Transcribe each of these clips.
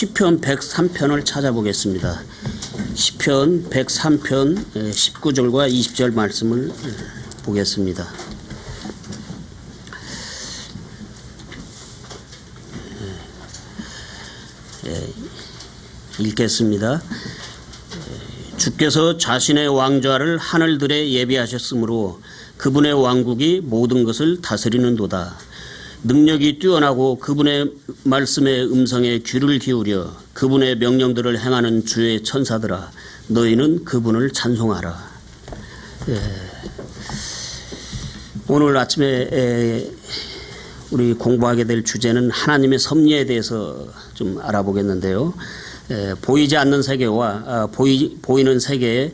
시편 103편을 찾아보겠습니다. 시편 103편 19절과 20절 말씀을 보겠습니다. 읽겠습니다. 주께서 자신의 왕좌를 하늘들에 예비하셨으므로 그분의 왕국이 모든 것을 다스리는도다. 능력이 뛰어나고 그분의 말씀의 음성에 귀를 기울여 그분의 명령들을 행하는 주의 천사들아, 너희는 그분을 찬송하라. 오늘 아침에 우리 공부하게 될 주제는 하나님의 섭리에 대해서 좀 알아보겠는데요. 보이지 않는 세계와 보이는 세계의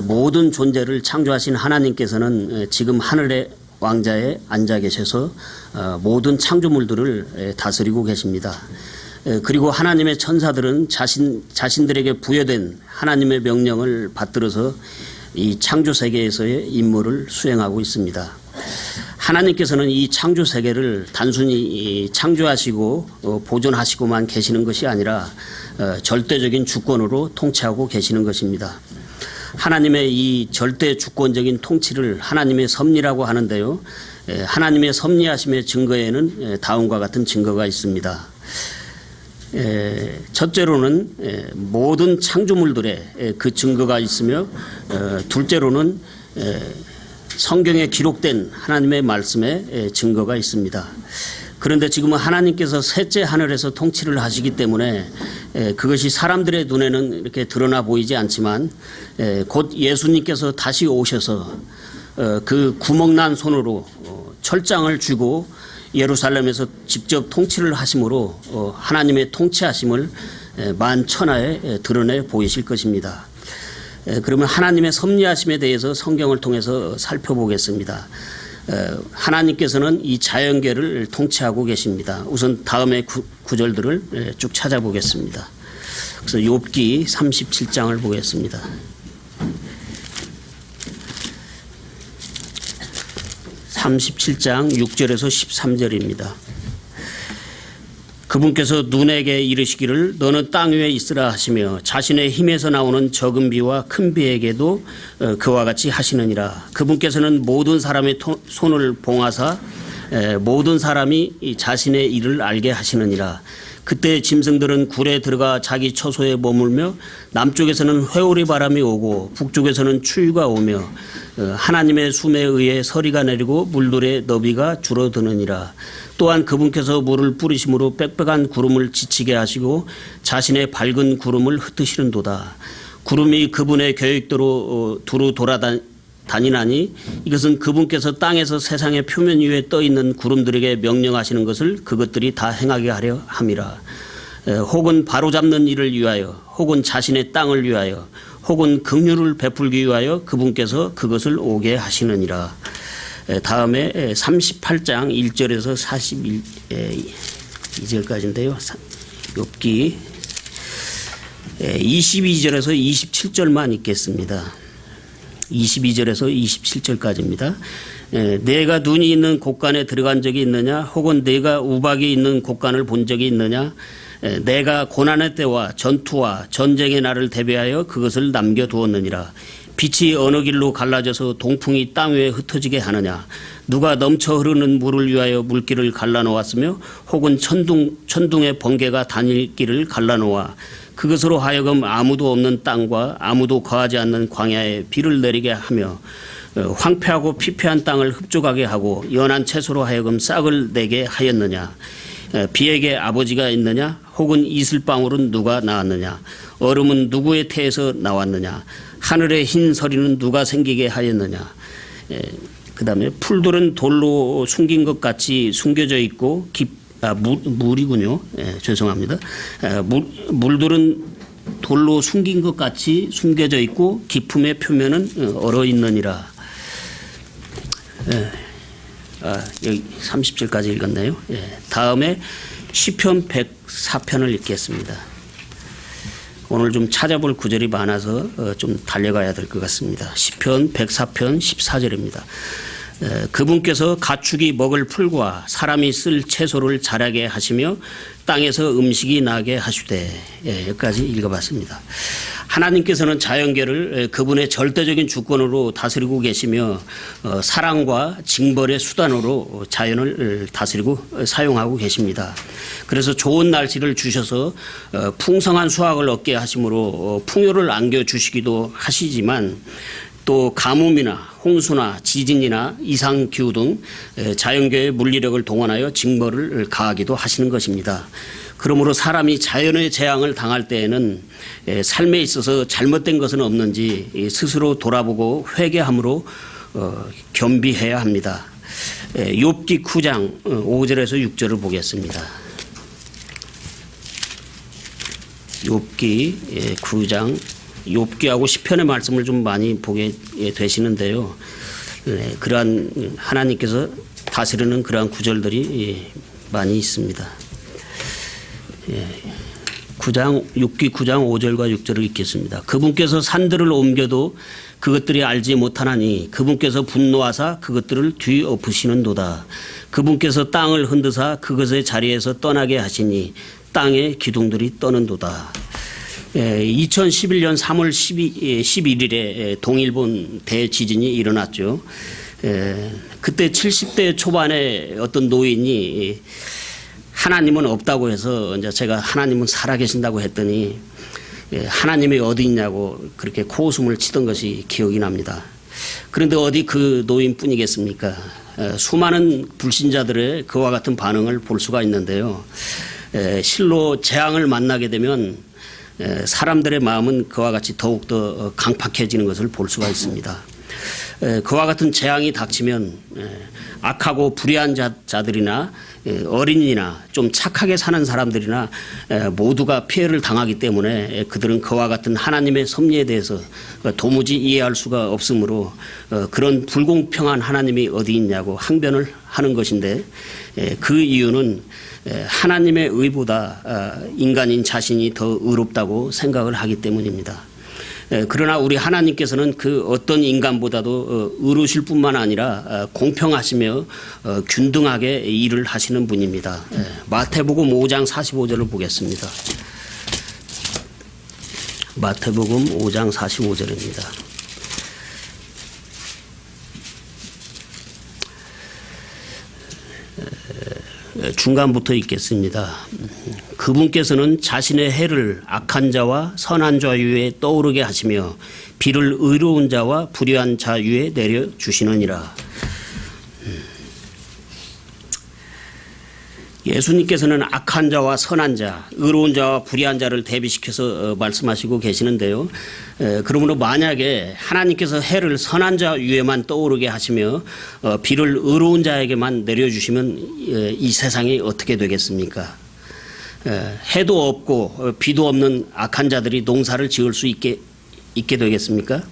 모든 존재를 창조하신 하나님께서는 지금 하늘의 왕자에 앉아 계셔서 모든 창조물들을 다스리고 계십니다. 그리고 하나님의 천사들은 자신들에게 부여된 하나님의 명령을 받들어서 이 창조 세계에서의 임무를 수행하고 있습니다. 하나님께서는 이 창조 세계를 단순히 창조하시고 보존하시고만 계시는 것이 아니라 절대적인 주권으로 통치하고 계시는 것입니다. 하나님의 이 절대 주권적인 통치를 하나님의 섭리라고 하는데요. 하나님의 섭리하심의 증거에는 다음과 같은 증거가 있습니다. 첫째로는 모든 창조물들의 그 증거가 있으며, 둘째로는 성경에 기록된 하나님의 말씀에 증거가 있습니다. 그런데 지금은 하나님께서 셋째 하늘에서 통치를 하시기 때문에 그것이 사람들의 눈에는 이렇게 드러나 보이지 않지만 곧 예수님께서 다시 오셔서 그 구멍난 손으로 철장을 쥐고 예루살렘에서 직접 통치를 하심으로 하나님의 통치하심을 만천하에 드러내 보이실 것입니다. 그러면 하나님의 섭리하심에 대해서 성경을 통해서 살펴보겠습니다. 하나님께서는 이 자연계를 통치하고 계십니다. 우선 다음의 구절들을 쭉 찾아보겠습니다. 그래서 욥기 37장을 보겠습니다. (37장) 6절에서 13절입니다. 그분께서 눈에게 이르시기를 너는 땅 위에 있으라 하시며 자신의 힘에서 나오는 적은 비와 큰 비에게도 그와 같이 하시느니라. 그분께서는 모든 사람의 손을 봉하사 모든 사람이 자신의 일을 알게 하시느니라. 그때 짐승들은 굴에 들어가 자기 처소에 머물며 남쪽에서는 회오리 바람이 오고 북쪽에서는 추위가 오며 하나님의 숨에 의해 서리가 내리고 물들의 너비가 줄어드느니라. 또한 그분께서 물을 뿌리심으로 빽빽한 구름을 지치게 하시고 자신의 밝은 구름을 흩으시는도다. 구름이 그분의 계획대로 두루 돌아다니나니 이것은 그분께서 땅에서 세상의 표면 위에 떠있는 구름들에게 명령하시는 것을 그것들이 다 행하게 하려 함이라. 혹은 바로잡는 일을 위하여 혹은 자신의 땅을 위하여 혹은 긍휼을 베풀기 위하여 그분께서 그것을 오게 하시느니라. 다음에 38장 1절에서 42절까지인데요. 욥기 22절에서 27절만 읽겠습니다. 22절에서 27절까지입니다. 내가 눈이 있는 곳간에 들어간 적이 있느냐? 혹은 내가 우박이 있는 곳간을 본 적이 있느냐? 내가 고난의 때와 전투와 전쟁의 날을 대비하여 그것을 남겨두었느니라. 빛이 어느 길로 갈라져서 동풍이 땅 위에 흩어지게 하느냐? 누가 넘쳐 흐르는 물을 위하여 물길을 갈라놓았으며 혹은 천둥의 번개가 다닐 길을 갈라놓아 그것으로 하여금 아무도 없는 땅과 아무도 거하지 않는 광야에 비를 내리게 하며 황폐하고 피폐한 땅을 흡족하게 하고 연한 채소로 하여금 싹을 내게 하였느냐? 비에게 아버지가 있느냐? 혹은 이슬방울은 누가 낳았느냐? 얼음은 누구의 태에서 나왔느냐? 하늘의 흰 서리는 누가 생기게 하였느냐? 그 다음에 풀들은 돌로 숨긴 것 같이 숨겨져 있고 물이군요. 죄송합니다. 물들은 돌로 숨긴 것 같이 숨겨져 있고 기품의 표면은 얼어 있느니라. 여기 30절까지 읽었네요. 다음에 시편 104편을 읽겠습니다. 오늘 좀 찾아볼 구절이 많아서 좀 달려가야 될 것 같습니다. 시편 104편 14절입니다. 그분께서 가축이 먹을 풀과 사람이 쓸 채소를 자라게 하시며 땅에서 음식이 나게 하시되. 여기까지 읽어봤습니다. 하나님께서는 자연계를 그분의 절대적인 주권으로 다스리고 계시며 사랑과 징벌의 수단으로 자연을 다스리고 사용하고 계십니다. 그래서 좋은 날씨를 주셔서 풍성한 수확을 얻게 하심으로 풍요를 안겨주시기도 하시지만 또 가뭄이나 홍수나 지진이나 이상기후 등 자연계의 물리력을 동원하여 징벌을 가하기도 하시는 것입니다. 그러므로 사람이 자연의 재앙을 당할 때에는 삶에 있어서 잘못된 것은 없는지 스스로 돌아보고 회개함으로 겸비해야 합니다. 욥기 9장 5절에서 6절을 보겠습니다. 욥기 9장, 욥기하고 시편의 말씀을 좀 많이 보게 되시는데요. 그러한 하나님께서 다스리는 그러한 구절들이 많이 있습니다. 6기 9장 5절과 6절을 읽겠습니다. 그분께서 산들을 옮겨도 그것들이 알지 못하나니 그분께서 분노하사 그것들을 뒤엎으시는도다. 그분께서 땅을 흔드사 그것의 자리에서 떠나게 하시니 땅의 기둥들이 떠는도다. 2011년 3월 11일에 동일본 대지진이 일어났죠. 그때 70대 초반에 어떤 노인이 하나님은 없다고 해서 이제 제가 하나님은 살아계신다고 했더니 하나님이 어디 있냐고 그렇게 코웃음을 치던 것이 기억이 납니다. 그런데 어디 그 노인뿐이겠습니까? 수많은 불신자들의 그와 같은 반응을 볼 수가 있는데요. 실로 재앙을 만나게 되면 사람들의 마음은 그와 같이 더욱더 강팍해지는 것을 볼 수가 있습니다. 그와 같은 재앙이 닥치면 악하고 불의한 자들이나 어린이나 좀 착하게 사는 사람들이나 모두가 피해를 당하기 때문에 그들은 그와 같은 하나님의 섭리에 대해서 도무지 이해할 수가 없으므로 그런 불공평한 하나님이 어디 있냐고 항변을 하는 것인데 그 이유는 하나님의 의보다 인간인 자신이 더 의롭다고 생각을 하기 때문입니다. 그러나 우리 하나님께서는 그 어떤 인간보다도 의로우실 뿐만 아니라 공평하시며 균등하게 일을 하시는 분입니다. 마태복음 5장 45절을 보겠습니다. 마태복음 5장 45절입니다. 중간부터 읽겠습니다. 그분께서는 자신의 해를 악한 자와 선한 자 위에 떠오르게 하시며 비를 의로운 자와 불의한 자 위에 내려주시느니라. 예수님께서는 악한 자와 선한 자, 의로운 자와 불의한 자를 대비시켜서 말씀하시고 계시는데요. 그러므로 만약에 하나님께서 해를 선한 자 위에만 떠오르게 하시며 비를 의로운 자에게만 내려주시면 이 세상이 어떻게 되겠습니까? 해도 없고 비도 없는 악한 자들이 농사를 지을 수 있게 되겠습니까?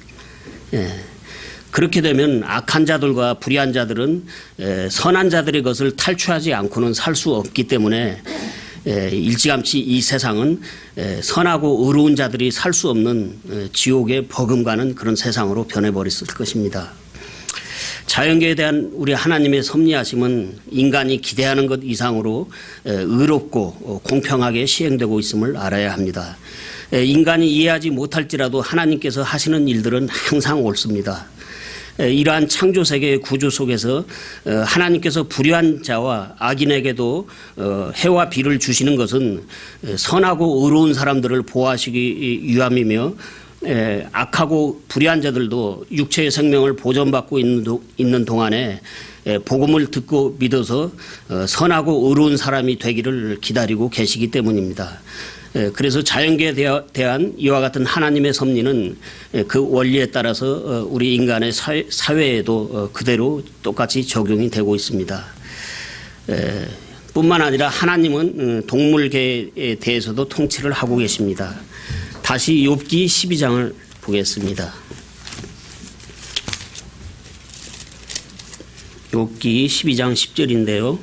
그렇게 되면 악한 자들과 불의한 자들은 선한 자들의 것을 탈취하지 않고는 살 수 없기 때문에 일찌감치 이 세상은 선하고 의로운 자들이 살 수 없는 지옥에 버금가는 그런 세상으로 변해버렸을 것입니다. 자연계에 대한 우리 하나님의 섭리하심은 인간이 기대하는 것 이상으로 의롭고 공평하게 시행되고 있음을 알아야 합니다. 인간이 이해하지 못할지라도 하나님께서 하시는 일들은 항상 옳습니다. 이러한 창조세계의 구조 속에서 하나님께서 불의한 자와 악인에게도 해와 비를 주시는 것은 선하고 의로운 사람들을 보호하시기 위함이며 악하고 불의한 자들도 육체의 생명을 보존받고 있는 동안에 복음을 듣고 믿어서 선하고 의로운 사람이 되기를 기다리고 계시기 때문입니다. 그래서 자연계에 대한 이와 같은 하나님의 섭리는 그 원리에 따라서 우리 인간의 사회에도 그대로 똑같이 적용이 되고 있습니다. 뿐만 아니라 하나님은 동물계에 대해서도 통치를 하고 계십니다. 다시 욥기 12장을 보겠습니다. 욥기 12장 10절인데요.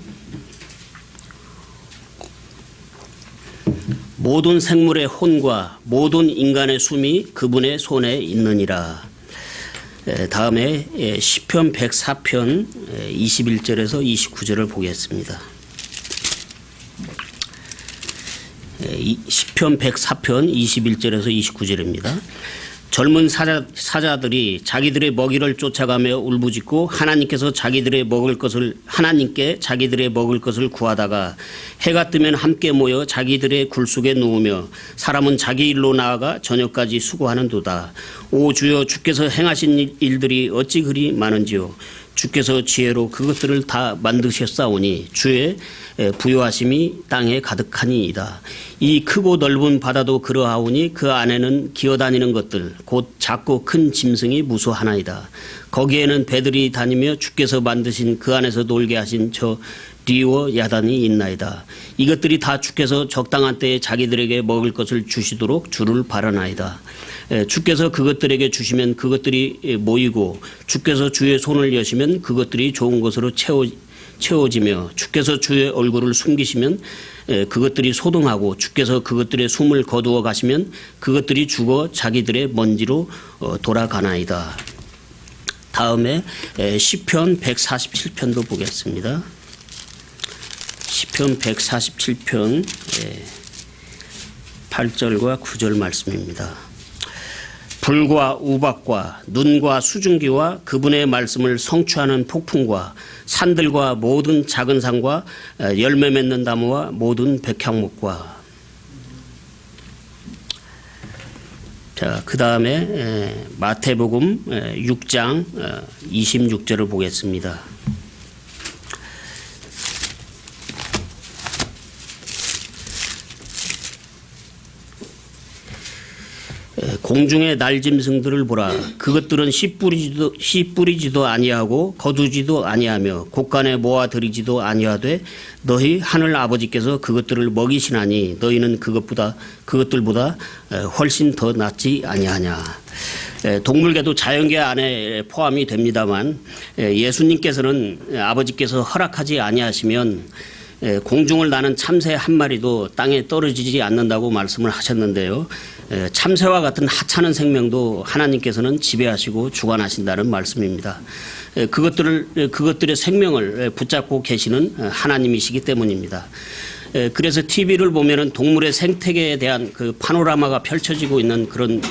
모든 생물의 혼과 모든 인간의 숨이 그분의 손에 있느니라. 다음에 시편 104편 21절에서 29절을 보겠습니다. 시편 104편 21절에서 29절입니다. 젊은 사자들이 자기들의 먹이를 쫓아가며 울부짖고 하나님께 자기들의 먹을 것을 구하다가 해가 뜨면 함께 모여 자기들의 굴 속에 누우며 사람은 자기 일로 나아가 저녁까지 수고하는도다. 오 주여, 주께서 행하신 일들이 어찌 그리 많은지요. 주께서 지혜로 그것들을 다 만드셨사오니 주의 부요하심이 땅에 가득하니이다. 이 크고 넓은 바다도 그러하오니 그 안에는 기어다니는 것들 곧 작고 큰 짐승이 무수하나이다. 거기에는 배들이 다니며 주께서 만드신 그 안에서 놀게 하신 저 리워 야단이 있나이다. 이것들이 다 주께서 적당한 때에 자기들에게 먹을 것을 주시도록 주를 바라나이다. 주께서 그것들에게 주시면 그것들이 모이고 주께서 주의 손을 여시면 그것들이 좋은 것으로 채워지며 주께서 주의 얼굴을 숨기시면 그것들이 소동하고 주께서 그것들의 숨을 거두어 가시면 그것들이 죽어 자기들의 먼지로 돌아가나이다. 다음에 시편 147편도 보겠습니다. 시편 147편 8절과 9절 말씀입니다. 불과 우박과 눈과 수증기와 그분의 말씀을 성취하는 폭풍과 산들과 모든 작은 산과 열매 맺는 나무와 모든 백향목과. 자, 그 다음에 마태복음 6장 26절을 보겠습니다. 공중의 날짐승들을 보라. 그것들은 씨 뿌리지도 아니하고 거두지도 아니하며 곳간에 모아들이지도 아니하되 너희 하늘 아버지께서 그것들을 먹이시나니 너희는 그것들보다 훨씬 더 낫지 아니하냐. 동물계도 자연계 안에 포함이 됩니다만 예수님께서는 아버지께서 허락하지 아니하시면 공중을 나는 참새 한 마리도 땅에 떨어지지 않는다고 말씀을 하셨는데요. 참새와 같은 하찮은 생명도 하나님께서는 지배하시고 주관하신다는 말씀입니다. 그것들의 생명을 붙잡고 계시는 하나님이시기 때문입니다. 그래서 TV를 보면은 동물의 생태계에 대한 그 파노라마가 펼쳐지고 있는 그런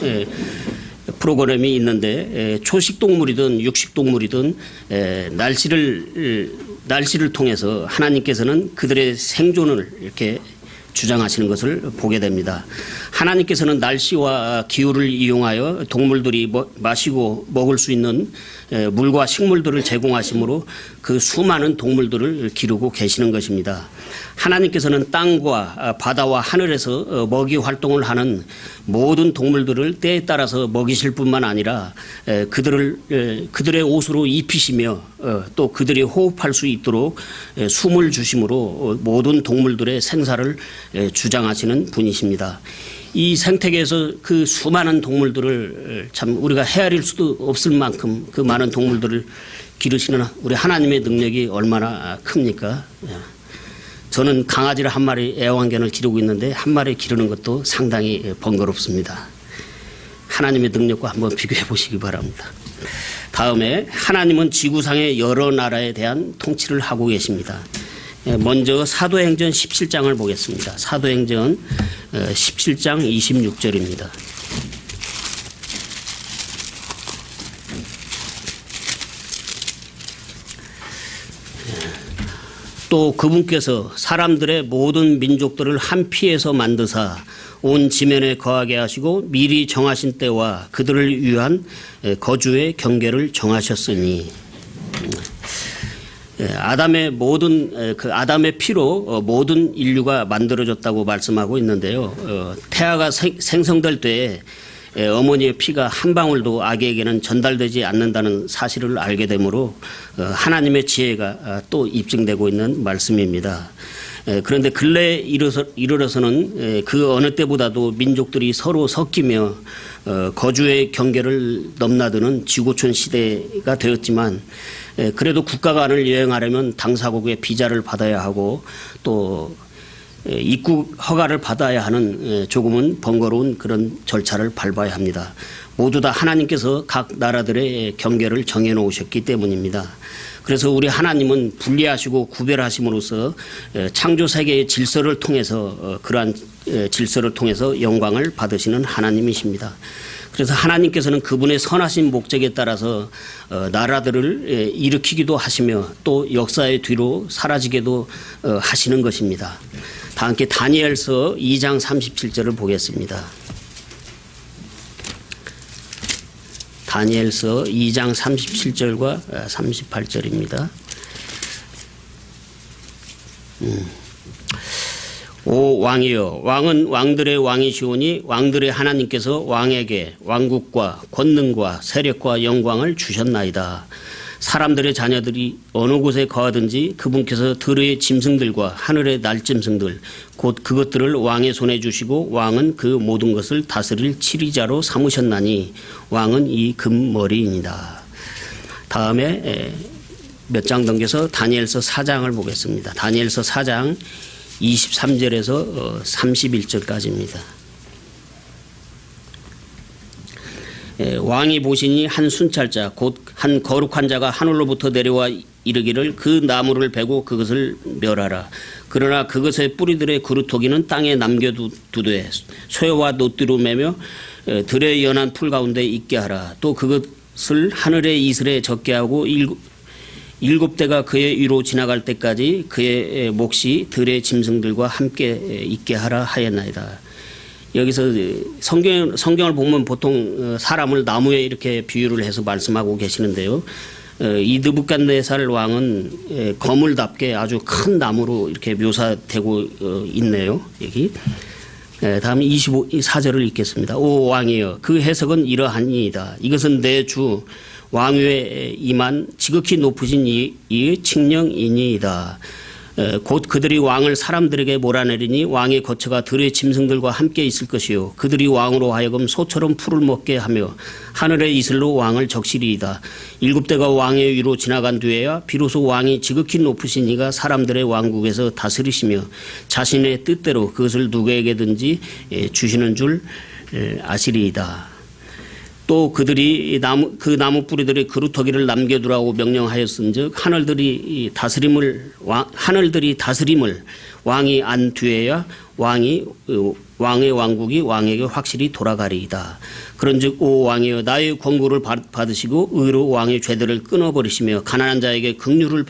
프로그램이 있는데 초식동물이든 육식동물이든 날씨를 통해서 하나님께서는 그들의 생존을 이렇게 주장하시는 것을 보게 됩니다. 하나님께서는 날씨와 기후를 이용하여 동물들이 마시고 먹을 수 있는 물과 식물들을 제공하심으로 그 수많은 동물들을 기르고 계시는 것입니다. 하나님께서는 땅과 바다와 하늘에서 먹이 활동을 하는 모든 동물들을 때에 따라서 먹이실 뿐만 아니라 그들의 옷으로 입히시며 또 그들이 호흡할 수 있도록 숨을 주심으로 모든 동물들의 생사를 주장하시는 분이십니다. 이 생태계에서 그 수많은 동물들을 참 우리가 헤아릴 수도 없을 만큼 그 많은 동물들을 기르시는 우리 하나님의 능력이 얼마나 큽니까? 저는 강아지를 한 마리 애완견을 기르고 있는데 한 마리 기르는 것도 상당히 번거롭습니다. 하나님의 능력과 한번 비교해 보시기 바랍니다. 다음에 하나님은 지구상의 여러 나라에 대한 통치를 하고 계십니다. 먼저 사도행전 17장을 보겠습니다. 사도행전 17장 26절입니다. 또 그분께서 사람들의 모든 민족들을 한 피에서 만드사 온 지면에 거하게 하시고 미리 정하신 때와 그들을 위한 거주의 경계를 정하셨으니 아담의 아담의 피로 모든 인류가 만들어졌다고 말씀하고 있는데요. 태아가 생성될 때에 어머니의 피가 한 방울도 아기에게는 전달되지 않는다는 사실을 알게 되므로 하나님의 지혜가 또 입증되고 있는 말씀입니다. 그런데 근래에 이르러서는 그 어느 때보다도 민족들이 서로 섞이며 거주의 경계를 넘나드는 지구촌 시대가 되었지만 그래도 국가 간을 여행하려면 당사국의 비자를 받아야 하고 또 입국 허가를 받아야 하는 조금은 번거로운 그런 절차를 밟아야 합니다. 모두 다 하나님께서 각 나라들의 경계를 정해놓으셨기 때문입니다. 그래서 우리 하나님은 분리하시고 구별하심으로써 창조 세계의 질서를 통해서 그러한 질서를 통해서 영광을 받으시는 하나님이십니다. 그래서 하나님께서는 그분의 선하신 목적에 따라서 나라들을 일으키기도 하시며 또 역사의 뒤로 사라지게도 하시는 것입니다. 다 함께 다니엘서 2장 37절을 보겠습니다. 다니엘서 2장 37절과 38절입니다. 오 왕이여, 왕은 왕들의 왕이시오니 왕들의 하나님께서 왕에게 왕국과 권능과 세력과 영광을 주셨나이다. 사람들의 자녀들이 어느 곳에 거하든지 그분께서 들의 짐승들과 하늘의 날짐승들 곧 그것들을 왕의 손에 주시고 왕은 그 모든 것을 다스릴 치리자로 삼으셨나니 왕은 이 금머리이니다. 다음에 몇 장 넘겨서 다니엘서 4장을 보겠습니다. 다니엘서 4장 23절에서 31절까지입니다. 왕이 보시니 한 순찰자 곧 한 거룩한 자가 하늘로부터 내려와 이르기를 그 나무를 베고 그것을 멸하라. 그러나 그것의 뿌리들의 그루터기는 땅에 남겨두되 쇠와 노띠로 매며 들의 연한 풀 가운데 있게 하라. 또 그것을 하늘의 이슬에 적게 하고 일곱 대가 그의 위로 지나갈 때까지 그의 몫이 들의 짐승들과 함께 있게 하라 하였나이다. 여기서 성경을 보면 보통 사람을 나무에 이렇게 비유를 해서 말씀하고 계시는데요. 이 느부갓네살 왕은 거물답게 아주 큰 나무로 이렇게 묘사되고 있네요. 여기. 다음 24절을 읽겠습니다. 오 왕이여, 그 해석은 이러하니이다. 이것은 내 주 왕위에 임한 지극히 높으신 이의 칙령이니이다. 곧 그들이 왕을 사람들에게 몰아내리니 왕의 거처가 들의 짐승들과 함께 있을 것이요 그들이 왕으로 하여금 소처럼 풀을 먹게 하며 하늘의 이슬로 왕을 적시리이다. 일곱 대가 왕의 위로 지나간 뒤에야 비로소 왕이 지극히 높으신 이가 사람들의 왕국에서 다스리시며 자신의 뜻대로 그것을 누구에게든지 주시는 줄 아시리이다. 또 그들이 그 나무 뿌리들의 그루터기를 남겨두라고 명령하였은즉 하늘들이 다스림을 왕이 안 뒤에야 왕의 왕국이 왕에게 확실히 돌아가리이다. 그런즉 오 왕이여, 나의 권고를 받으시고 의로 왕의 죄들을 끊어버리시며 가난한 자에게 긍휼을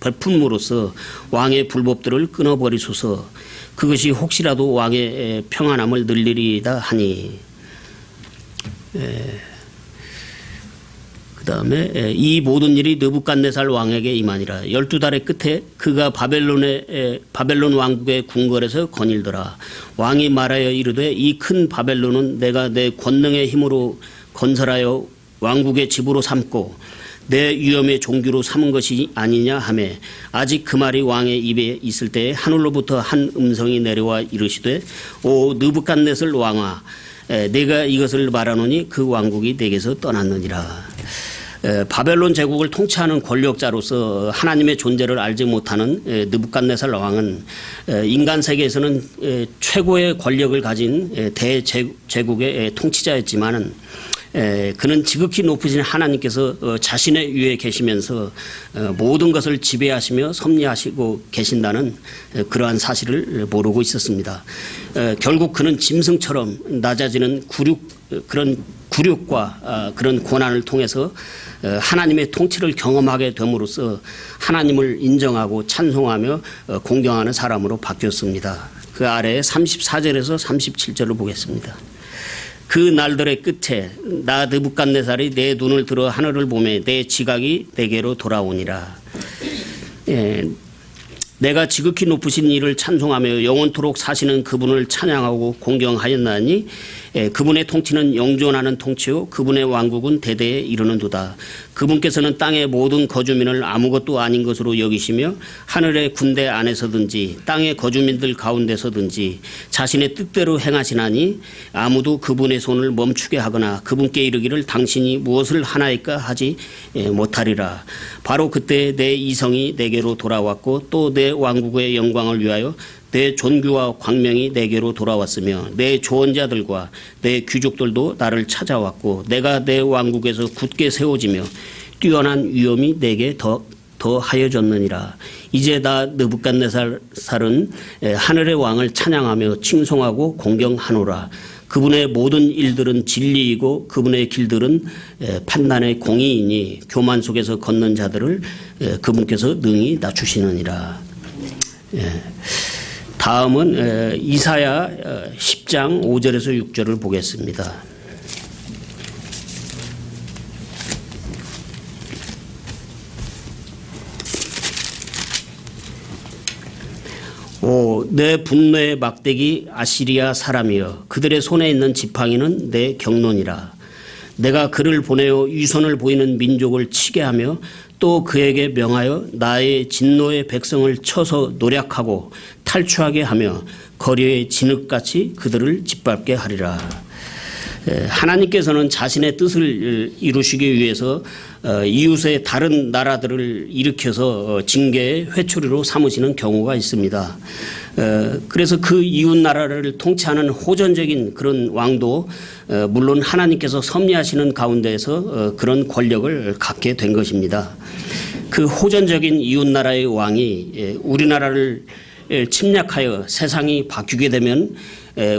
베품으로써 왕의 불법들을 끊어버리소서. 그것이 혹시라도 왕의 평안함을 늘리리이다 하니. 그 다음에 이 모든 일이 느부갓네살 왕에게 임하니라. 12달의 끝에 그가 바벨론 왕국의 궁궐에서 거닐더라. 왕이 말하여 이르되 이 큰 바벨론은 내가 내 권능의 힘으로 건설하여 왕국의 집으로 삼고 내 위엄의 종교로 삼은 것이 아니냐 하며 아직 그 말이 왕의 입에 있을 때에 하늘로부터 한 음성이 내려와 이르시되 오 느부갓네살 왕아, 내가 이것을 말하노니 그 왕국이 내게서 떠났느니라. 바벨론 제국을 통치하는 권력자로서 하나님의 존재를 알지 못하는 느부갓네살 왕은 인간 세계에서는 최고의 권력을 가진 대제국의 통치자였지만은 그는 지극히 높으신 하나님께서 자신의 위에 계시면서 모든 것을 지배하시며 섭리하시고 계신다는 그러한 사실을 모르고 있었습니다. 결국 그는 짐승처럼 낮아지는 그런 굴욕과 그런 고난을 통해서 하나님의 통치를 경험하게 됨으로써 하나님을 인정하고 찬송하며 공경하는 사람으로 바뀌었습니다. 그 아래에 34절에서 37절을 보겠습니다. 그 날들의 끝에 나 느부갓네살이 내 눈을 들어 하늘을 보매 내 지각이 내게로 돌아오니라. 내가 지극히 높으신 이를 찬송하며 영원토록 사시는 그분을 찬양하고 공경하였나니 그분의 통치는 영존하는 통치요 그분의 왕국은 대대에 이르는도다. 그분께서는 땅의 모든 거주민을 아무것도 아닌 것으로 여기시며 하늘의 군대 안에서든지 땅의 거주민들 가운데서든지 자신의 뜻대로 행하시나니 아무도 그분의 손을 멈추게 하거나 그분께 이르기를 당신이 무엇을 하나이까 하지 못하리라. 바로 그때 내 이성이 내게로 돌아왔고 또 내 왕국의 영광을 위하여 내 존귀와 광명이 내게로 돌아왔으며 내 조언자들과 내 귀족들도 나를 찾아왔고 내가 내 왕국에서 굳게 세워지며 뛰어난 위엄이 내게 더하여졌느니라. 이제 나 느부갓네살은 하늘의 왕을 찬양하며 칭송하고 공경하노라. 그분의 모든 일들은 진리이고 그분의 길들은 판단의 공의이니 교만 속에서 걷는 자들을 그분께서 능히 낮추시느니라. 다음은 이사야 10장 5절에서 6절을 보겠습니다. 오, 내 분노의 막대기 아시리아 사람이여 그들의 손에 있는 지팡이는 내 경론이라. 내가 그를 보내어 위선을 보이는 민족을 치게 하며 또 그에게 명하여 나의 진노의 백성을 쳐서 노략하고 탈취하게 하며 거리의 진흙같이 그들을 짓밟게 하리라. 하나님께서는 자신의 뜻을 이루시기 위해서 이웃의 다른 나라들을 일으켜서 징계의 회초리로 삼으시는 경우가 있습니다. 그래서 그 이웃 나라를 통치하는 호전적인 그런 왕도 물론 하나님께서 섭리하시는 가운데에서 그런 권력을 갖게 된 것입니다. 그 호전적인 이웃 나라의 왕이 우리나라를 침략하여 세상이 바뀌게 되면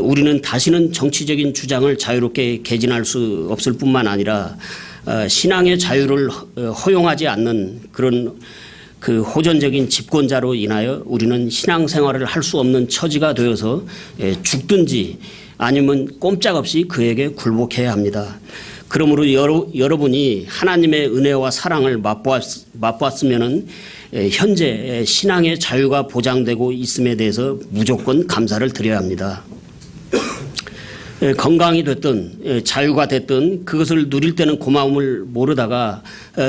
우리는 다시는 정치적인 주장을 자유롭게 개진할 수 없을 뿐만 아니라 신앙의 자유를 허용하지 않는 그런 그 호전적인 집권자로 인하여 우리는 신앙생활을 할 수 없는 처지가 되어서 죽든지 아니면 꼼짝없이 그에게 굴복해야 합니다. 그러므로 여러분이 하나님의 은혜와 사랑을 맛보았으면은 현재 신앙의 자유가 보장되고 있음에 대해서 무조건 감사를 드려야 합니다. 건강이 됐든 자유가 됐든 그것을 누릴 때는 고마움을 모르다가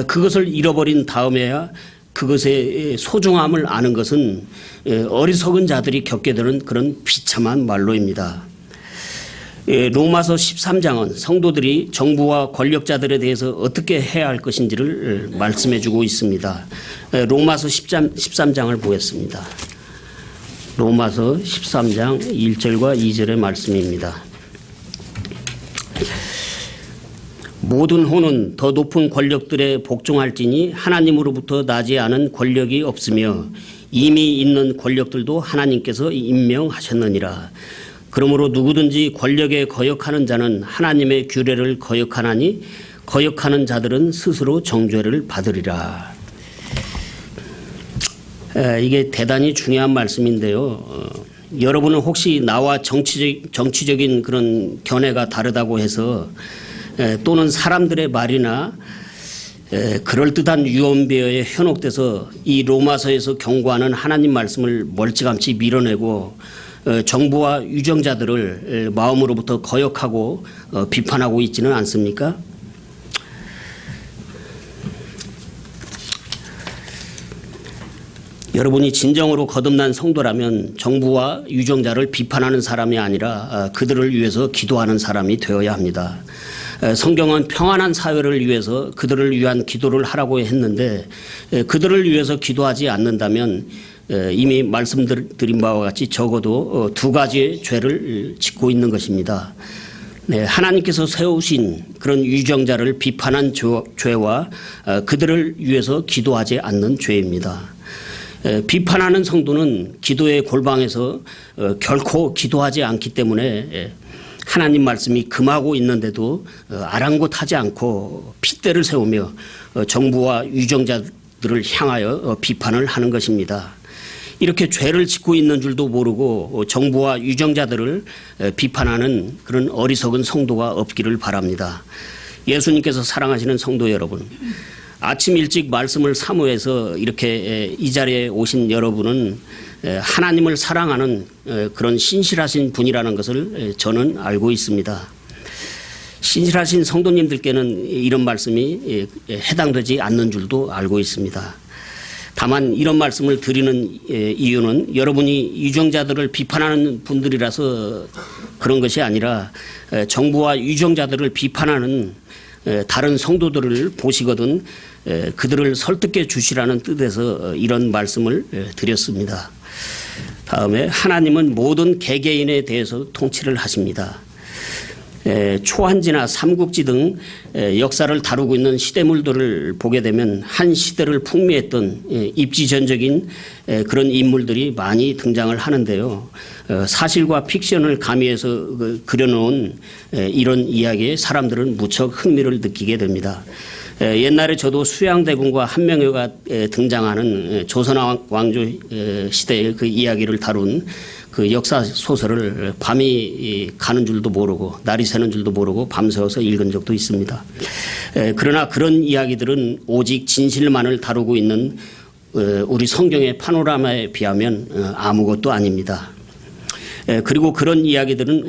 그것을 잃어버린 다음에야 그것의 소중함을 아는 것은 어리석은 자들이 겪게 되는 그런 비참한 말로입니다. 로마서 13장은 성도들이 정부와 권력자들에 대해서 어떻게 해야 할 것인지를 말씀해 주고 있습니다. 로마서 13장을 보겠습니다. 로마서 13장 1절과 2절의 말씀입니다. 모든 호는 더 높은 권력들에 복종할지니 하나님으로부터 나지 않은 권력이 없으며 이미 있는 권력들도 하나님께서 임명하셨느니라. 그러므로 누구든지 권력에 거역하는 자는 하나님의 규례를 거역하나니 거역하는 자들은 스스로 정죄를 받으리라. 이게 대단히 중요한 말씀인데요. 여러분은 혹시 나와 정치적인 그런 견해가 다르다고 해서 또는 사람들의 말이나 그럴듯한 유언비어에 현혹돼서 이 로마서에서 경고하는 하나님 말씀을 멀찌감치 밀어내고 정부와 유정자들을 마음으로부터 거역하고 비판하고 있지는 않습니까? 여러분이 진정으로 거듭난 성도라면 정부와 유정자를 비판하는 사람이 아니라 그들을 위해서 기도하는 사람이 되어야 합니다. 성경은 평안한 사회를 위해서 그들을 위한 기도를 하라고 했는데 그들을 위해서 기도하지 않는다면 이미 말씀드린 바와 같이 적어도 두 가지의 죄를 짓고 있는 것입니다. 하나님께서 세우신 그런 유정자를 비판한 죄와 그들을 위해서 기도하지 않는 죄입니다. 비판하는 성도는 기도의 골방에서 결코 기도하지 않기 때문에 하나님 말씀이 금하고 있는데도 아랑곳하지 않고 핏대를 세우며 정부와 유정자들을 향하여 비판을 하는 것입니다. 이렇게 죄를 짓고 있는 줄도 모르고 정부와 유정자들을 비판하는 그런 어리석은 성도가 없기를 바랍니다. 예수님께서 사랑하시는 성도 여러분, 아침 일찍 말씀을 사모해서 이렇게 이 자리에 오신 여러분은 하나님을 사랑하는 그런 신실하신 분이라는 것을 저는 알고 있습니다. 신실하신 성도님들께는 이런 말씀이 해당되지 않는 줄도 알고 있습니다. 다만 이런 말씀을 드리는 이유는 여러분이 유정자들을 비판하는 분들이라서 그런 것이 아니라 정부와 유정자들을 비판하는 다른 성도들을 보시거든 그들을 설득해 주시라는 뜻에서 이런 말씀을 드렸습니다. 다음에 하나님은 모든 개개인에 대해서 통치를 하십니다. 초한지나 삼국지 등 역사를 다루고 있는 시대물들을 보게 되면 한 시대를 풍미했던 입지전적인 그런 인물들이 많이 등장을 하는데요. 사실과 픽션을 가미해서 그려놓은 이런 이야기에 사람들은 무척 흥미를 느끼게 됩니다. 옛날에 저도 수양대군과 한명회가 등장하는 조선 왕조 시대의 그 이야기를 다룬 그 역사 소설을 밤이 가는 줄도 모르고 날이 새는 줄도 모르고 밤새워서 읽은 적도 있습니다. 그러나 그런 이야기들은 오직 진실만을 다루고 있는 우리 성경의 파노라마에 비하면 아무것도 아닙니다. 그리고 그런 이야기들은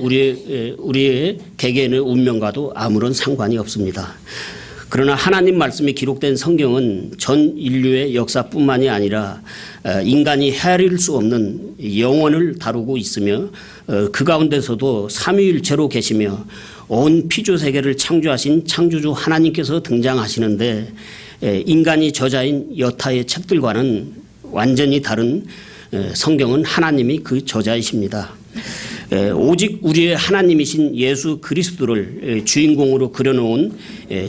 우리의 개개인의 운명과도 아무런 상관이 없습니다. 그러나 하나님 말씀이 기록된 성경은 전 인류의 역사뿐만이 아니라 인간이 헤아릴 수 없는 영원을 다루고 있으며 그 가운데서도 삼위일체로 계시며 온 피조세계를 창조하신 창조주 하나님께서 등장하시는데 인간이 저자인 여타의 책들과는 완전히 다른 성경은 하나님이 그 저자이십니다. 오직 우리의 하나님이신 예수 그리스도를 주인공으로 그려놓은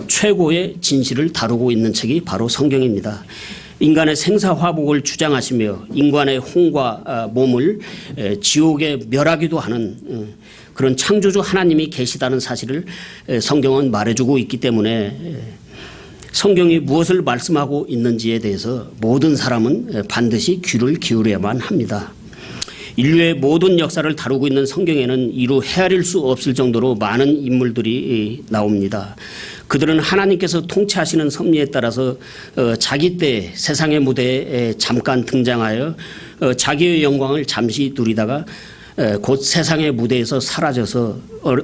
최고의 진실을 다루고 있는 책이 바로 성경입니다. 인간의 생사화복을 주장하시며 인간의 혼과 몸을 지옥에 멸하기도 하는 그런 창조주 하나님이 계시다는 사실을 성경은 말해주고 있기 때문에 성경이 무엇을 말씀하고 있는지에 대해서 모든 사람은 반드시 귀를 기울여야만 합니다. 인류의 모든 역사를 다루고 있는 성경에는 이루 헤아릴 수 없을 정도로 많은 인물들이 나옵니다. 그들은 하나님께서 통치하시는 섭리에 따라서 자기 때 세상의 무대에 잠깐 등장하여 자기의 영광을 잠시 누리다가 곧 세상의 무대에서 사라져서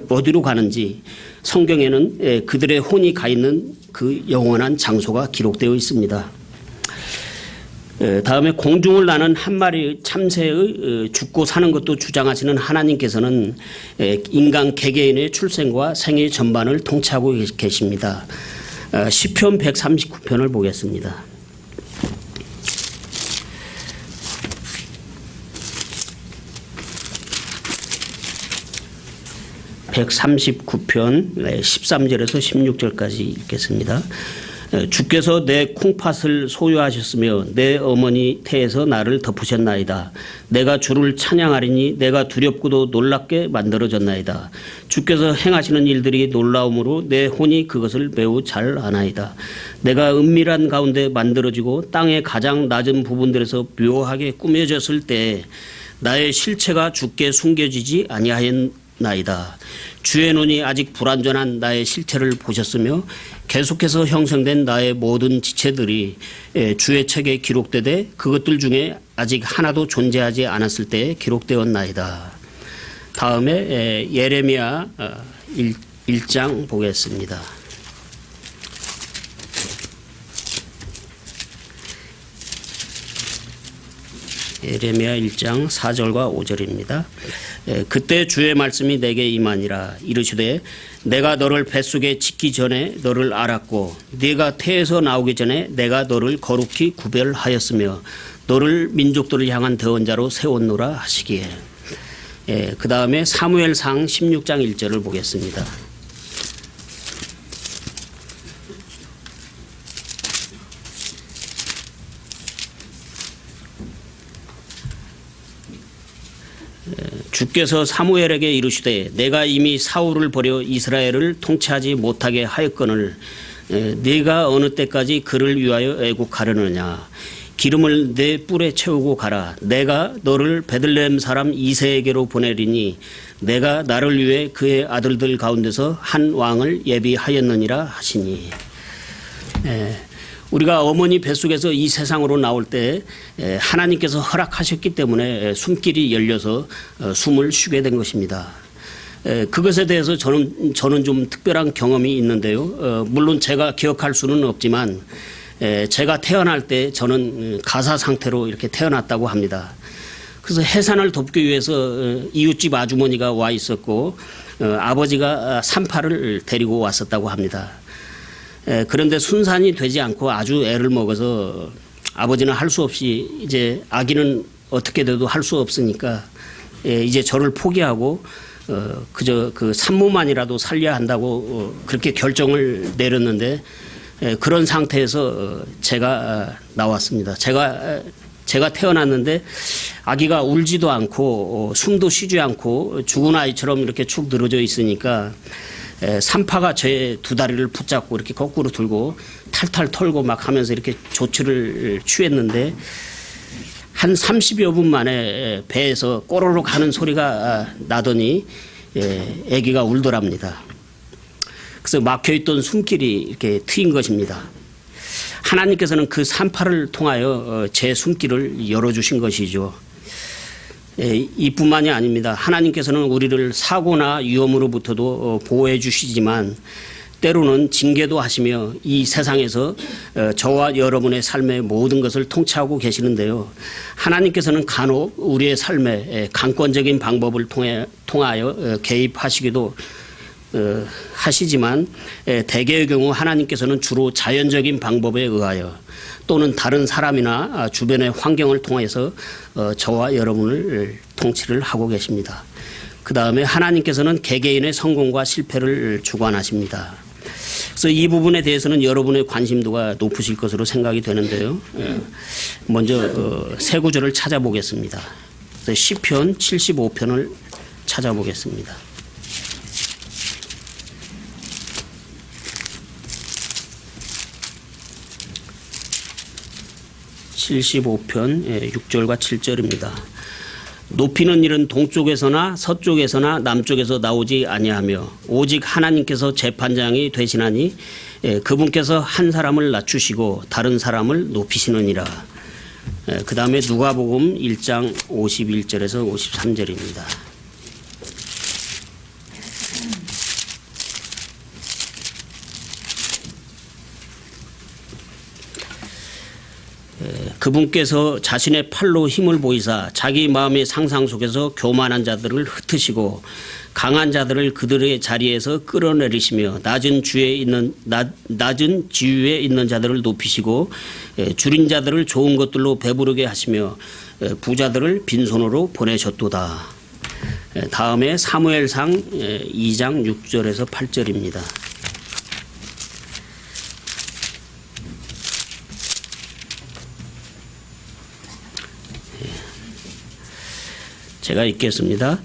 어디로 가는지 성경에는 그들의 혼이 가 있는 그 영원한 장소가 기록되어 있습니다. 다음에 공중을 나는 한 마리 참새의 죽고 사는 것도 주장하시는 하나님께서는 인간 개개인의 출생과 생애 전반을 통치하고 계십니다. 시편 139편을 보겠습니다. (139편) 13절에서 16절까지 읽겠습니다. 주께서 내 콩팥을 소유하셨으며 내 어머니 태에서 나를 덮으셨나이다. 내가 주를 찬양하리니 내가 두렵고도 놀랍게 만들어졌나이다. 주께서 행하시는 일들이 놀라움으로 내 혼이 그것을 매우 잘 아나이다. 내가 은밀한 가운데 만들어지고 땅의 가장 낮은 부분들에서 묘하게 꾸며졌을 때 나의 실체가 주께 숨겨지지 아니하였나이다. 주의 눈이 아직 불완전한 나의 실체를 보셨으며 계속해서 형성된 나의 모든 지체들이 주의 책에 기록되되 그것들 중에 아직 하나도 존재하지 않았을 때에 기록되었나이다. 다음에 예레미야 1장 보겠습니다. 예레미야 1장 4절과 5절입니다. 그때 주의 말씀이 내게 임하니라. 이르시되 내가 너를 뱃속에 짓기 전에 너를 알았고 네가 태에서 나오기 전에 내가 너를 거룩히 구별하였으며 너를 민족들을 향한 대언자로 세웠노라 하시기에. 그 다음에 사무엘상 16장 1절을 보겠습니다. 주께서 사무엘에게 이르시되 내가 이미 사울을 버려 이스라엘을 통치하지 못하게 하였거늘 네가 어느 때까지 그를 위하여 애국하려느냐. 기름을 내 뿔에 채우고 가라. 내가 너를 베들레헴 사람 이새에게로 보내리니 내가 나를 위해 그의 아들들 가운데서 한 왕을 예비하였느니라 하시니. 우리가 어머니 뱃속에서 이 세상으로 나올 때 하나님께서 허락하셨기 때문에 숨길이 열려서 숨을 쉬게 된 것입니다. 그것에 대해서 저는 좀 특별한 경험이 있는데요. 물론 제가 기억할 수는 없지만 제가 태어날 때 저는 가사 상태로 이렇게 태어났다고 합니다. 그래서 해산을 돕기 위해서 이웃집 아주머니가 와 있었고 아버지가 산파를 데리고 왔었다고 합니다. 그런데 순산이 되지 않고 아주 애를 먹어서 아버지는 할 수 없이 이제 아기는 어떻게 돼도 할 수 없으니까 이제 저를 포기하고 그저 그 산모만이라도 살려야 한다고 그렇게 결정을 내렸는데 그런 상태에서 제가 나왔습니다. 제가 태어났는데 아기가 울지도 않고 숨도 쉬지 않고 죽은 아이처럼 이렇게 축 늘어져 있으니까 산파가 제 두 다리를 붙잡고 이렇게 거꾸로 들고 탈탈 털고 막 하면서 이렇게 조치를 취했는데 한 30여 분 만에 배에서 꼬르륵 하는 소리가 나더니 아기가 울더랍니다. 그래서 막혀있던 숨길이 이렇게 트인 것입니다. 하나님께서는 그 산파를 통하여 제 숨길을 열어주신 것이죠. 이뿐만이 아닙니다. 하나님께서는 우리를 사고나 위험으로부터도 보호해 주시지만 때로는 징계도 하시며 이 세상에서 저와 여러분의 삶의 모든 것을 통치하고 계시는데요. 하나님께서는 간혹 우리의 삶에 강권적인 방법을 통하여 개입하시기도 하시지만 대개의 경우 하나님께서는 주로 자연적인 방법에 의하여 또는 다른 사람이나 주변의 환경을 통해서 저와 여러분을 통치를 하고 계십니다. 그 다음에 하나님께서는 개개인의 성공과 실패를 주관하십니다. 그래서 이 부분에 대해서는 여러분의 관심도가 높으실 것으로 생각이 되는데요. 먼저 세 구절을 찾아보겠습니다. 시편 75편을 찾아보겠습니다. 75편 6절과 7절입니다. 높이는 일은 동쪽에서나 서쪽에서나 남쪽에서 나오지 아니하며 오직 하나님께서 재판장이 되시나니 그분께서 한 사람을 낮추시고 다른 사람을 높이시느니라. 그 다음에 누가복음 1장 51절에서 53절입니다. 그분께서 자신의 팔로 힘을 보이사 자기 마음의 상상 속에서 교만한 자들을 흩으시고 강한 자들을 그들의 자리에서 끌어내리시며 낮은 지위에 있는 자들을 높이시고 줄인 자들을 좋은 것들로 배부르게 하시며 부자들을 빈손으로 보내셨도다. 다음에 사무엘상 2장 6절에서 8절입니다. 제가 읽겠습니다.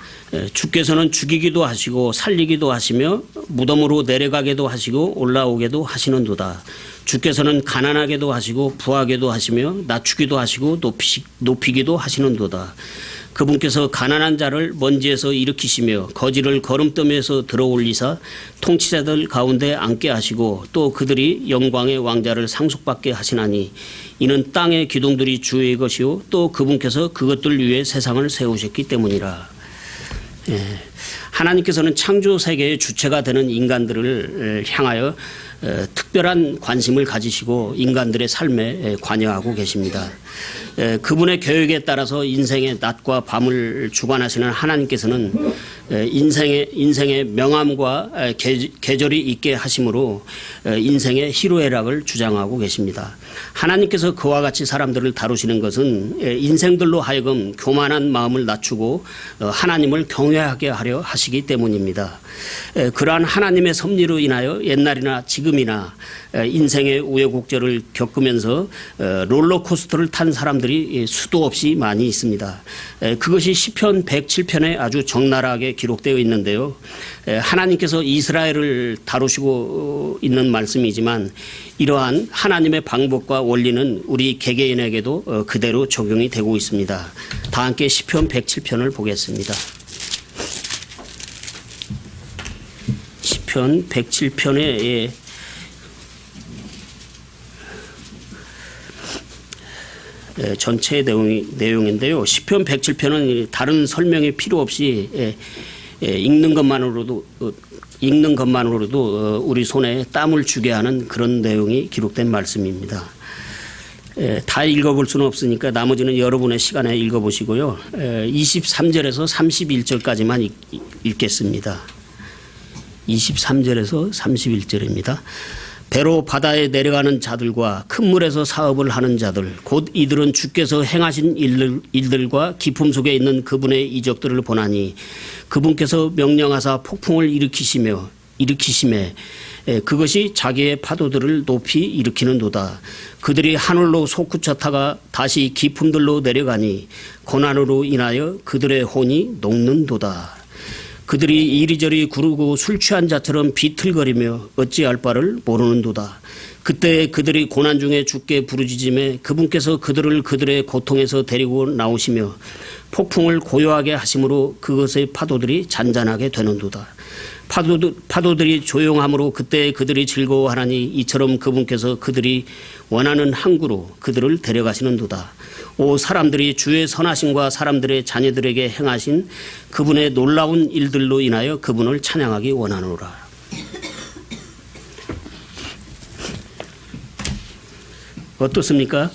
주께서는 죽이기도 하시고 살리기도 하시며 무덤으로 내려가게도 하시고 올라오게도 하시는도다. 주께서는 가난하게도 하시고 부하게도 하시며 낮추기도 하시고 높이기도 하시는도다. 그분께서 가난한 자를 먼지에서 일으키시며 거지를 거름더미에서 들어올리사 통치자들 가운데 앉게 하시고 또 그들이 영광의 왕자를 상속받게 하시나니 이는 땅의 기둥들이 주의 것이요 또 그분께서 그것들 위에 세상을 세우셨기 때문이라. 하나님께서는 창조 세계의 주체가 되는 인간들을 향하여 특별한 관심을 가지시고 인간들의 삶에 관여하고 계십니다. 그분의 계획에 따라서 인생의 낮과 밤을 주관하시는 하나님께서는 인생의 명암과 계절이 있게 하심으로 인생의 희로애락을 주장하고 계십니다. 하나님께서 그와 같이 사람들을 다루시는 것은 인생들로 하여금 교만한 마음을 낮추고 하나님을 경외하게 하려 하시기 때문입니다. 그러한 하나님의 섭리로 인하여 옛날이나 지금이나 인생의 우여곡절을 겪으면서 롤러코스터를 탄 사람들이 수도 없이 많이 있습니다. 그것이 시편 107편에 아주 적나라하게 기록되어 있는데요. 하나님께서 이스라엘을 다루시고 있는 말씀이지만 이러한 하나님의 방법과 원리는 우리 개개인에게도 그대로 적용이 되고 있습니다. 다 함께 시편 107편을 보겠습니다. 시편 107편에 전체 내용인데요. 시편 107편은 다른 설명이 필요 없이 읽는 것만으로도 우리 손에 땀을 주게 하는 그런 내용이 기록된 말씀입니다. 다 읽어볼 수는 없으니까 나머지는 여러분의 시간에 읽어보시고요. 23절에서 31절까지만 읽겠습니다. 23절에서 31절입니다. 배로 바다에 내려가는 자들과 큰 물에서 사업을 하는 자들 곧 이들은 주께서 행하신 일들과 기품 속에 있는 그분의 이적들을 보나니 그분께서 명령하사 폭풍을 일으키심에 그것이 자기의 파도들을 높이 일으키는도다. 그들이 하늘로 솟구쳐 타가 다시 깊음들로 내려가니 고난으로 인하여 그들의 혼이 녹는도다. 그들이 이리저리 구르고 술 취한 자처럼 비틀거리며 어찌할 바를 모르는도다. 그때 그들이 고난 중에 주께 부르짖음에 그분께서 그들을 그들의 고통에서 데리고 나오시며 폭풍을 고요하게 하심으로 그것의 파도들이 잔잔하게 되는도다. 파도들이 조용함으로 그때 그들이 즐거워하나니 이처럼 그분께서 그들이 원하는 항구로 그들을 데려가시는도다. 오 사람들이 주의 선하심과 사람들의 자녀들에게 행하신 그분의 놀라운 일들로 인하여 그분을 찬양하기 원하노라. 어떻습니까?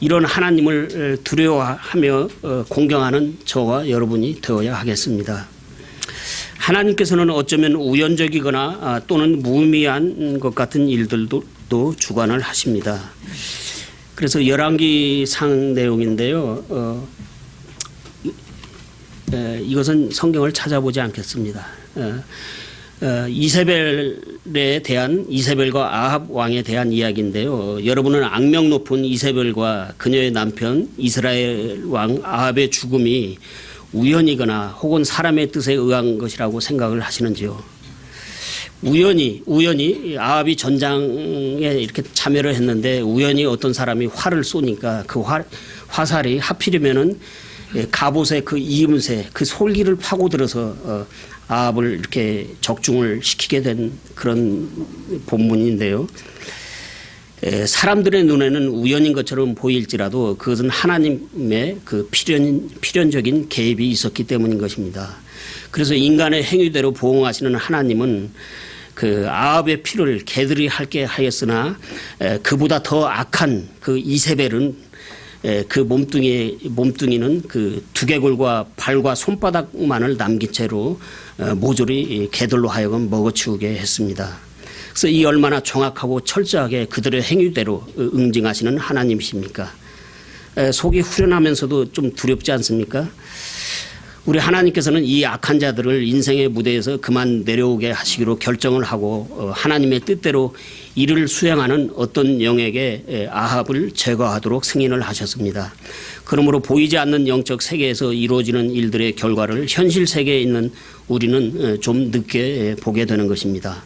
이런 하나님을 두려워하며 공경하는 저와 여러분이 되어야 하겠습니다. 하나님께서는 어쩌면 우연적이거나 또는 무의미한 것 같은 일들도 주관을 하십니다. 그래서 열왕기상 내용인데요. 이것은 성경을 찾아보지 않겠습니다. 이세벨과 아합 왕에 대한 이야기인데요. 여러분은 악명 높은 이세벨과 그녀의 남편 이스라엘 왕 아합의 죽음이 우연이거나 혹은 사람의 뜻에 의한 것이라고 생각을 하시는지요? 우연히 아합이 전장에 이렇게 참여를 했는데 우연히 어떤 사람이 활을 쏘니까 그 화살이 하필이면은 갑옷의 그 이음새 그 솔기를 파고들어서 아합을 이렇게 적중을 시키게 된 그런 본문인데요. 사람들의 눈에는 우연인 것처럼 보일지라도 그것은 하나님의 그 필연적인 개입이 있었기 때문인 것입니다. 그래서 인간의 행위대로 보응하시는 하나님은 그 아합의 피를 개들이 핥게 하였으나 그보다 더 악한 그 이세벨은 그 몸뚱이는 그 두개골과 발과 손바닥만을 남긴 채로 모조리 개들로 하여금 먹어치우게 했습니다. 그래서 이 얼마나 정확하고 철저하게 그들의 행위대로 응징하시는 하나님이십니까? 속이 후련하면서도 좀 두렵지 않습니까? 우리 하나님께서는 이 악한 자들을 인생의 무대에서 그만 내려오게 하시기로 결정을 하고 하나님의 뜻대로 이를 수행하는 어떤 영에게 아합을 제거하도록 승인을 하셨습니다. 그러므로 보이지 않는 영적 세계에서 이루어지는 일들의 결과를 현실 세계에 있는 우리는 좀 늦게 보게 되는 것입니다.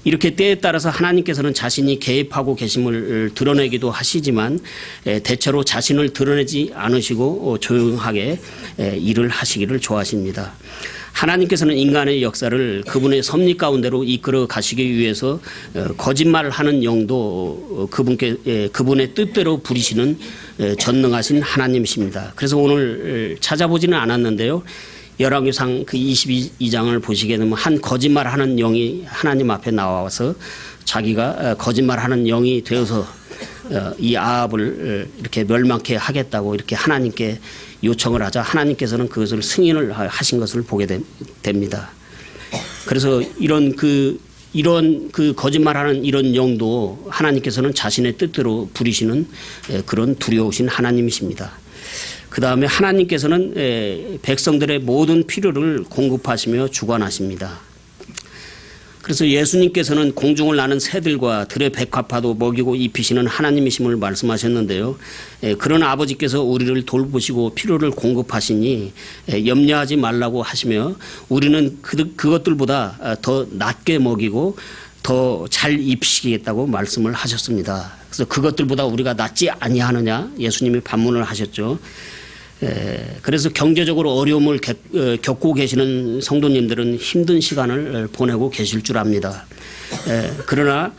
이렇게 때에 따라서 하나님께서는 자신이 개입하고 계심을 드러내기도 하시지만 대체로 자신을 드러내지 않으시고 조용하게 일을 하시기를 좋아하십니다. 하나님께서는 인간의 역사를 그분의 섭리 가운데로 이끌어 가시기 위해서 거짓말을 하는 영도 그분의 뜻대로 부리시는 전능하신 하나님이십니다. 그래서 오늘 찾아보지는 않았는데요. 열왕기상 그 22장을 보시게 되면 한 거짓말하는 영이 하나님 앞에 나와서 자기가 거짓말하는 영이 되어서 이 아합을 이렇게 멸망케 하겠다고 이렇게 하나님께 요청을 하자 하나님께서는 그것을 승인을 하신 것을 보게 됩니다. 그래서 이런 그 거짓말하는 이런 영도 하나님께서는 자신의 뜻대로 부리시는 그런 두려우신 하나님이십니다. 그 다음에 하나님께서는 백성들의 모든 필요를 공급하시며 주관하십니다. 그래서 예수님께서는 공중을 나는 새들과 들의 백합화도 먹이고 입히시는 하나님이심을 말씀하셨는데요. 그런 아버지께서 우리를 돌보시고 필요를 공급하시니 염려하지 말라고 하시며 우리는 그것들보다 더 낫게 먹이고 더 잘 입히시겠다고 말씀을 하셨습니다. 그래서 그것들보다 우리가 낫지 아니하느냐 예수님이 반문을 하셨죠. 그래서 경제적으로 어려움을 겪고 계시는 성도님들은 힘든 시간을 보내고 계실 줄 압니다. 그러나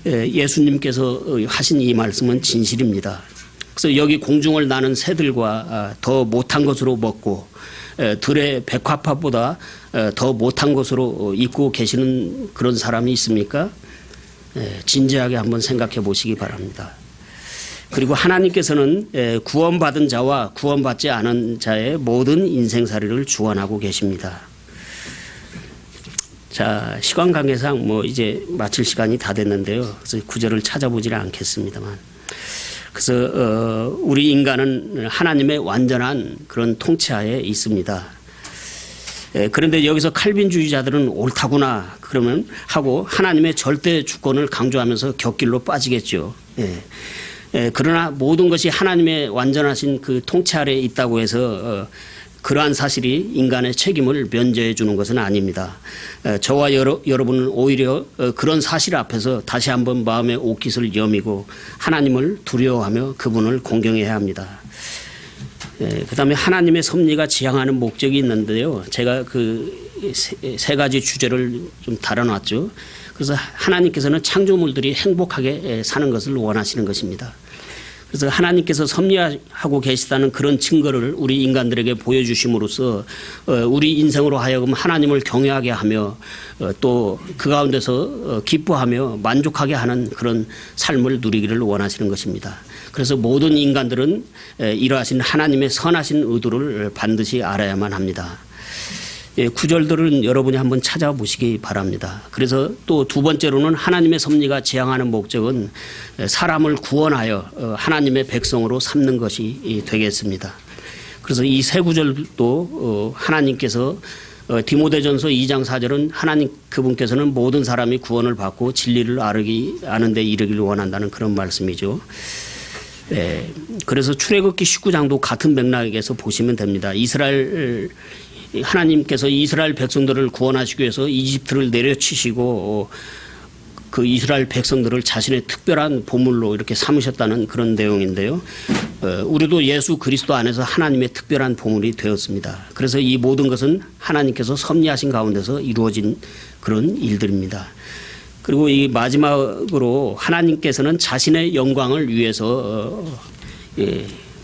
예수님께서 하신 이 말씀은 진실입니다. 그래서 여기 공중을 나는 새들과 더 못한 것으로 먹고 들의 백합화보다 더 못한 것으로 입고 계시는 그런 사람이 있습니까? 진지하게 한번 생각해 보시기 바랍니다. 그리고 하나님께서는 구원받은 자와 구원받지 않은 자의 모든 인생살이를 주관하고 계십니다. 자, 시간 관계상 뭐 이제 마칠 시간이 다 됐는데요. 그래서 구절을 찾아보지는 않겠습니다만. 그래서 우리 인간은 하나님의 완전한 그런 통치하에 있습니다. 그런데 여기서 칼빈주의자들은 옳다구나 그러면 하고 하나님의 절대 주권을 강조하면서 곁길로 빠지겠죠. 그러나 모든 것이 하나님의 완전하신 그 통치 아래에 있다고 해서 그러한 사실이 인간의 책임을 면제해 주는 것은 아닙니다. 저와 여러분은 오히려 그런 사실 앞에서 다시 한번 마음의 옷깃을 여미고 하나님을 두려워하며 그분을 공경해야 합니다. 그다음에 하나님의 섭리가 지향하는 목적이 있는데요. 제가 그 세 가지 주제를 좀 다뤄놨죠. 그래서 하나님께서는 창조물들이 행복하게 사는 것을 원하시는 것입니다. 그래서 하나님께서 섭리하고 계시다는 그런 증거를 우리 인간들에게 보여주심으로써 우리 인생으로 하여금 하나님을 경외하게 하며 또 그 가운데서 기뻐하며 만족하게 하는 그런 삶을 누리기를 원하시는 것입니다. 그래서 모든 인간들은 이러하신 하나님의 선하신 의도를 반드시 알아야만 합니다. 구절들은 여러분이 한번 찾아보시기 바랍니다. 그래서 또 두 번째로는 하나님의 섭리가 지향하는 목적은 사람을 구원하여 하나님의 백성으로 삼는 것이 되겠습니다. 그래서 이 세 구절도 하나님께서 디모데전서 2장 4절은 하나님 그분께서는 모든 사람이 구원을 받고 진리를 아는 데 이르기를 원한다는 그런 말씀이죠. 그래서 출애굽기 19장도 같은 맥락에서 보시면 됩니다. 하나님께서 이스라엘 백성들을 구원하시기 위해서 이집트를 내려치시고 그 이스라엘 백성들을 자신의 특별한 보물로 이렇게 삼으셨다는 그런 내용인데요. 우리도 예수 그리스도 안에서 하나님의 특별한 보물이 되었습니다. 그래서 이 모든 것은 하나님께서 섭리하신 가운데서 이루어진 그런 일들입니다. 그리고 이 마지막으로 하나님께서는 자신의 영광을 위해서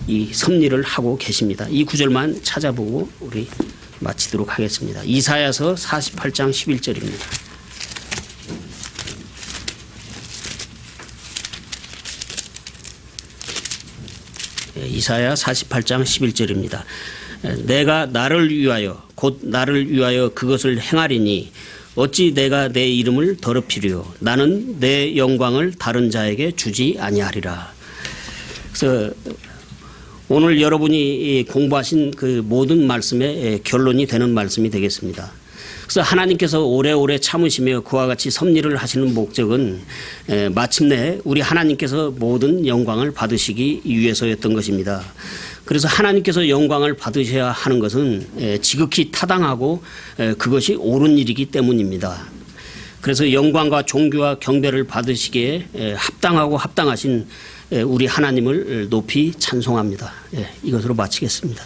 이 섭리를 하고 계십니다. 이 구절만 찾아보고 우리 마치도록 하겠습니다. 이사야서 48장 11절입니다. 이사야 48장 11절입니다. 내가 나를 위하여 곧 나를 위하여 그것을 행하리니 어찌 내가 내 이름을 더럽히리요 나는 내 영광을 다른 자에게 주지 아니하리라. 그래서 오늘 여러분이 공부하신 그 모든 말씀의 결론이 되는 말씀이 되겠습니다. 그래서 하나님께서 오래오래 참으시며 그와 같이 섭리를 하시는 목적은 마침내 우리 하나님께서 모든 영광을 받으시기 위해서였던 것입니다. 그래서 하나님께서 영광을 받으셔야 하는 것은 지극히 타당하고 그것이 옳은 일이기 때문입니다. 그래서 영광과 존귀와 경배를 받으시기에 합당하고 합당하신 우리 하나님을 높이 찬송합니다. 이것으로 마치겠습니다.